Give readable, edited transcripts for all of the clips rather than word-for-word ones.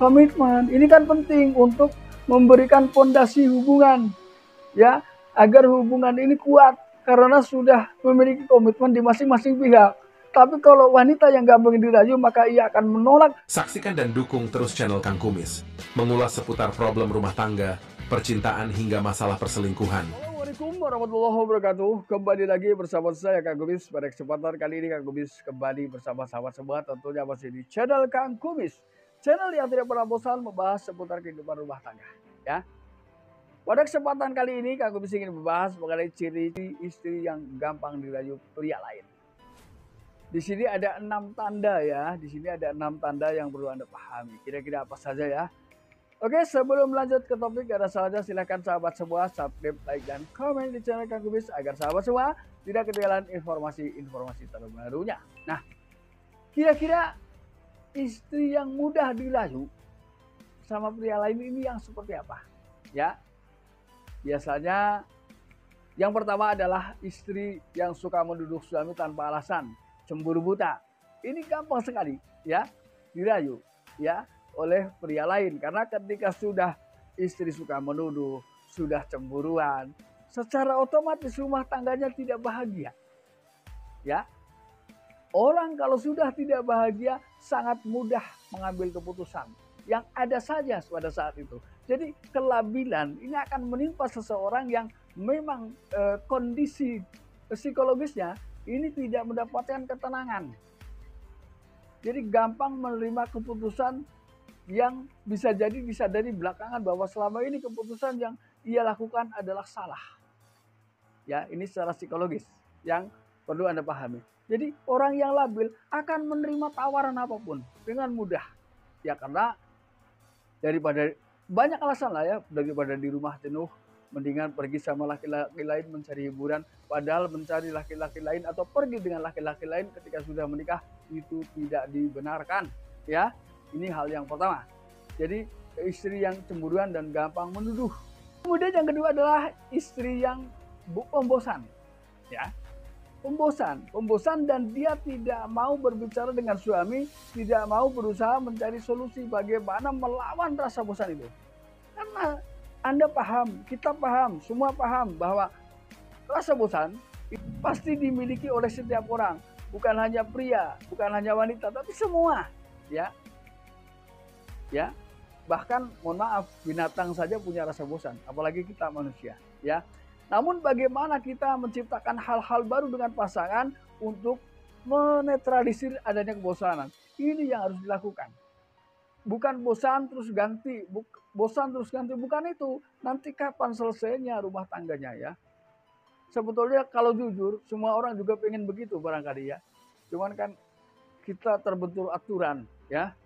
Komitmen ini kan penting untuk memberikan fondasi hubungan, ya, agar hubungan ini kuat karena sudah memiliki komitmen di masing-masing pihak. Tapi kalau wanita yang gampang dirayu, maka ia akan menolak. Saksikan dan dukung terus channel Kang Kumis, mengulas seputar problem rumah tangga, percintaan hingga masalah perselingkuhan. Assalamualaikum warahmatullahi wabarakatuh. Kembali lagi bersama saya Kang Kumis. Pada kesempatan kali ini Kang Kumis kembali bersama sahabat semua, tentunya masih di channel Kang Kumis. Channel yang tidak pernah bosan membahas seputar kehidupan rumah tangga, ya. Pada kesempatan kali ini Kang Kumis ingin membahas mengenai ciri istri yang gampang dirayu pria lain. Di sini ada 6 tanda, ya. Di sini ada 6 tanda yang perlu Anda pahami. Kira-kira apa saja, ya? Oke, sebelum lanjut ke topik, ada saja silakan sahabat semua subscribe, like, dan komen di channel Kang Kumis agar sahabat semua tidak ketinggalan informasi-informasi terbarunya. Nah, kira-kira istri yang mudah dirayu sama pria lain ini yang seperti apa? Ya, biasanya yang pertama adalah istri yang suka menuduh suami tanpa alasan, cemburu buta. Ini gampang sekali, ya, dirayu, ya, oleh pria lain. Karena ketika sudah istri suka menuduh, sudah cemburuan, secara otomatis rumah tangganya tidak bahagia, ya. Orang kalau sudah tidak bahagia sangat mudah mengambil keputusan yang ada saja pada saat itu. Jadi kelabilan ini akan menimpa seseorang yang memang kondisi psikologisnya ini tidak mendapatkan ketenangan. Jadi gampang menerima keputusan yang bisa jadi disadari belakangan bahwa selama ini keputusan yang ia lakukan adalah salah. Ya, ini secara psikologis yang perlu Anda pahami. Jadi orang yang labil akan menerima tawaran apapun dengan mudah. Ya, karena daripada banyak alasan lah, ya, daripada di rumah jenuh, mendingan pergi sama laki-laki lain mencari hiburan. Padahal mencari laki-laki lain atau pergi dengan laki-laki lain ketika sudah menikah itu tidak dibenarkan. Ya, ini hal yang pertama. Jadi istri yang cemburuan dan gampang menuduh. Kemudian yang kedua adalah istri yang pembosan. Ya, pembosan dan dia tidak mau berbicara dengan suami, tidak mau berusaha mencari solusi bagaimana melawan rasa bosan itu. Karena Anda paham, kita paham, semua paham bahwa rasa bosan pasti dimiliki oleh setiap orang, bukan hanya pria, bukan hanya wanita, tapi semua, ya. Ya, bahkan mohon maaf, binatang saja punya rasa bosan, apalagi kita manusia, ya. Namun bagaimana kita menciptakan hal-hal baru dengan pasangan untuk menetralisir adanya kebosanan. Ini yang harus dilakukan. Bukan bosan terus ganti, bukan itu. Nanti kapan selesainya rumah tangganya, ya. Sebetulnya kalau jujur, semua orang juga pengen begitu barangkali, ya. Cuman kan kita terbentur aturan, ya.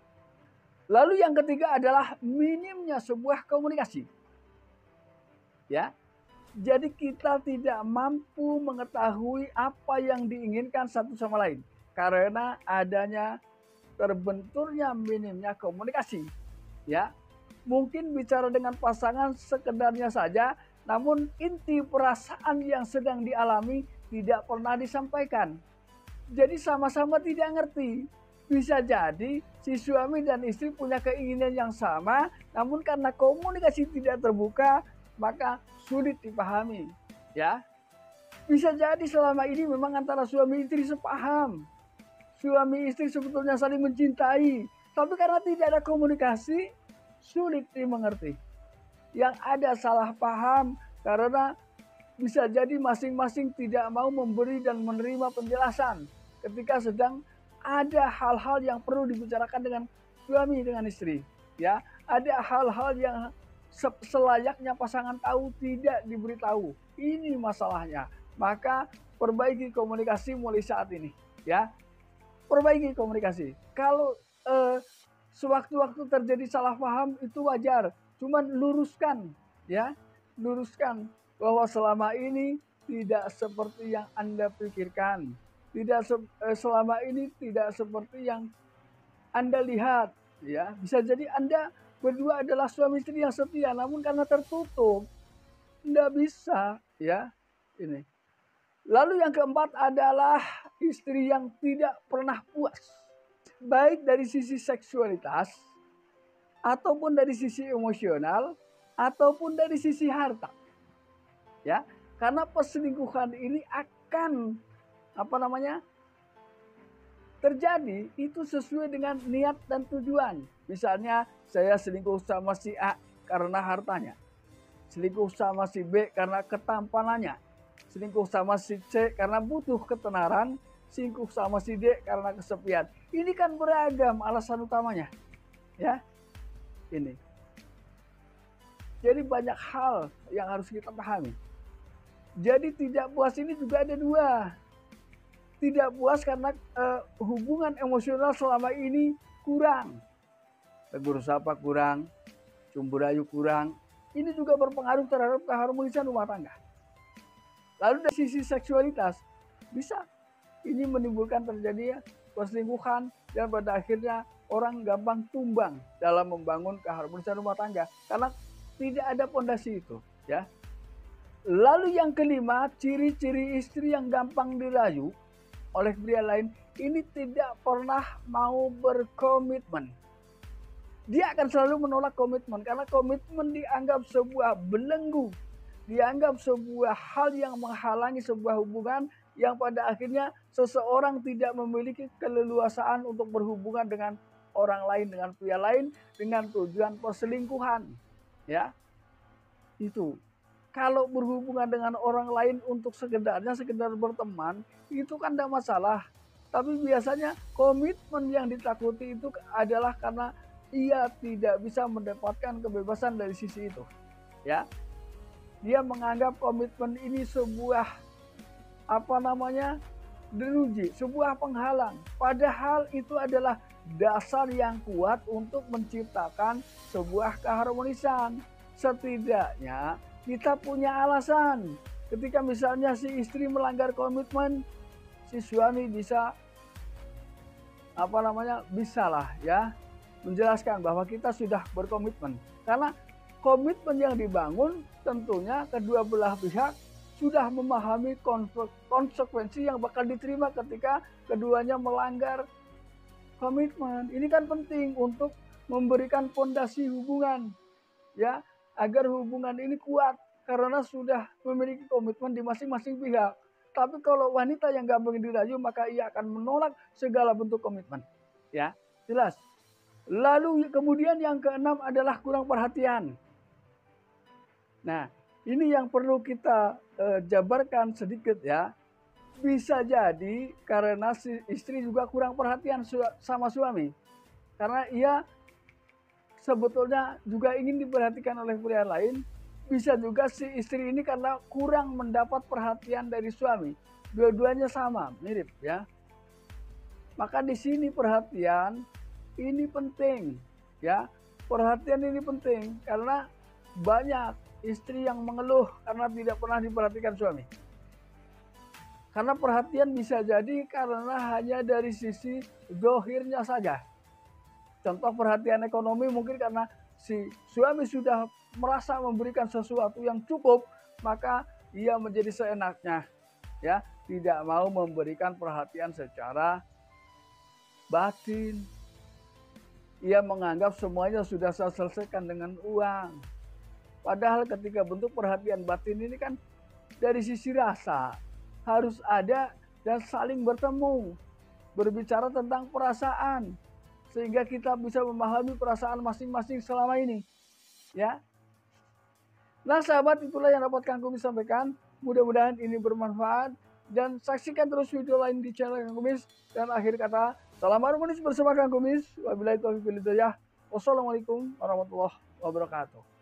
Lalu yang ketiga adalah minimnya sebuah komunikasi. Ya. Jadi kita tidak mampu mengetahui apa yang diinginkan satu sama lain karena adanya terbenturnya minimnya komunikasi. Ya, mungkin bicara dengan pasangan sekedarnya saja, namun inti perasaan yang sedang dialami tidak pernah disampaikan. Jadi sama-sama tidak ngerti. Bisa jadi si suami dan istri punya keinginan yang sama, namun karena komunikasi tidak terbuka, maka sulit dipahami, ya. Bisa jadi selama ini memang antara suami istri sepaham. Suami istri sebetulnya saling mencintai, tapi karena tidak ada komunikasi, sulit dimengerti. Yang ada salah paham karena bisa jadi masing-masing tidak mau memberi dan menerima penjelasan ketika sedang ada hal-hal yang perlu dibicarakan dengan suami dengan istri, ya. Ada hal-hal yang selayaknya pasangan tahu tidak diberitahu. Ini masalahnya. Maka perbaiki komunikasi mulai saat ini, ya. Perbaiki komunikasi. Kalau sewaktu-waktu terjadi salah paham itu wajar. Cuman luruskan, ya. Luruskan bahwa selama ini tidak seperti yang Anda pikirkan. Tidak selama ini tidak seperti yang Anda lihat, ya. Bisa jadi Anda berdua adalah suami istri yang setia, namun karena tertutup, tidak bisa, ya. Ini. Lalu yang keempat adalah istri yang tidak pernah puas, baik dari sisi seksualitas ataupun dari sisi emosional, ataupun dari sisi harta. Ya, karena perselingkuhan ini akan terjadi itu sesuai dengan niat dan tujuan. Misalnya saya selingkuh sama si A karena hartanya, selingkuh sama si B karena ketampanannya, selingkuh sama si C karena butuh ketenaran, selingkuh sama si D karena kesepian. Ini kan beragam alasan utamanya. Ya, ini. Jadi banyak hal yang harus kita pahami. Jadi tidak puas ini juga ada dua. Tidak puas karena hubungan emosional selama ini kurang. Tegur sapa kurang, cumbu rayu kurang. Ini juga berpengaruh terhadap keharmonisan rumah tangga. Lalu dari sisi seksualitas, bisa ini menimbulkan terjadi perselingkuhan dan pada akhirnya orang gampang tumbang dalam membangun keharmonisan rumah tangga karena tidak ada pondasi itu, ya. Lalu yang kelima, ciri-ciri istri yang gampang dirayu oleh pria lain ini tidak pernah mau berkomitmen. Dia akan selalu menolak komitmen karena komitmen dianggap sebuah belenggu, dianggap sebuah hal yang menghalangi sebuah hubungan yang pada akhirnya seseorang tidak memiliki keleluasaan untuk berhubungan dengan orang lain, dengan pria lain dengan tujuan perselingkuhan. Ya, itu. Kalau berhubungan dengan orang lain untuk sekedar berteman, itu kan tidak masalah. Tapi biasanya komitmen yang ditakuti itu adalah karena ia tidak bisa mendapatkan kebebasan dari sisi itu. Ya, dia menganggap komitmen ini sebuah delusi, sebuah penghalang. Padahal itu adalah dasar yang kuat untuk menciptakan sebuah keharmonisan. Setidaknya kita punya alasan. Ketika misalnya si istri melanggar komitmen, si suami bisa bisalah ya menjelaskan bahwa kita sudah berkomitmen. Karena komitmen yang dibangun tentunya kedua belah pihak sudah memahami konsekuensi yang bakal diterima ketika keduanya melanggar komitmen. Ini kan penting untuk memberikan fondasi hubungan, ya, agar hubungan ini kuat karena sudah memiliki komitmen di masing-masing pihak. Tapi kalau wanita yang gampang dirayu maka ia akan menolak segala bentuk komitmen. Ya, jelas. Lalu kemudian yang keenam adalah kurang perhatian. Nah, ini yang perlu kita jabarkan sedikit ya. Bisa jadi karena si istri juga kurang perhatian sama suami. Karena ia sebetulnya juga ingin diperhatikan oleh pria lain. Bisa juga si istri ini karena kurang mendapat perhatian dari suami. Dua-duanya sama, mirip ya. Maka di sini perhatian ini penting ya. Perhatian ini penting karena banyak istri yang mengeluh karena tidak pernah diperhatikan suami. Karena perhatian bisa jadi karena hanya dari sisi zahirnya saja. Contoh perhatian ekonomi mungkin karena si suami sudah merasa memberikan sesuatu yang cukup, maka ia menjadi seenaknya, ya, tidak mau memberikan perhatian secara batin. Ia menganggap semuanya sudah saya selesaikan dengan uang. Padahal ketika bentuk perhatian batin ini kan dari sisi rasa harus ada dan saling bertemu, berbicara tentang perasaan. Sehingga kita bisa memahami perasaan masing-masing selama ini. Ya. Nah sahabat, itulah yang dapat Kang Kumis sampaikan. Mudah-mudahan ini bermanfaat. Dan saksikan terus video lain di channel Kang Kumis. Dan akhir kata, salam harmonis bersama Kang Kumis. Wabillahi taufiq wal hidayah. Wassalamualaikum warahmatullahi wabarakatuh.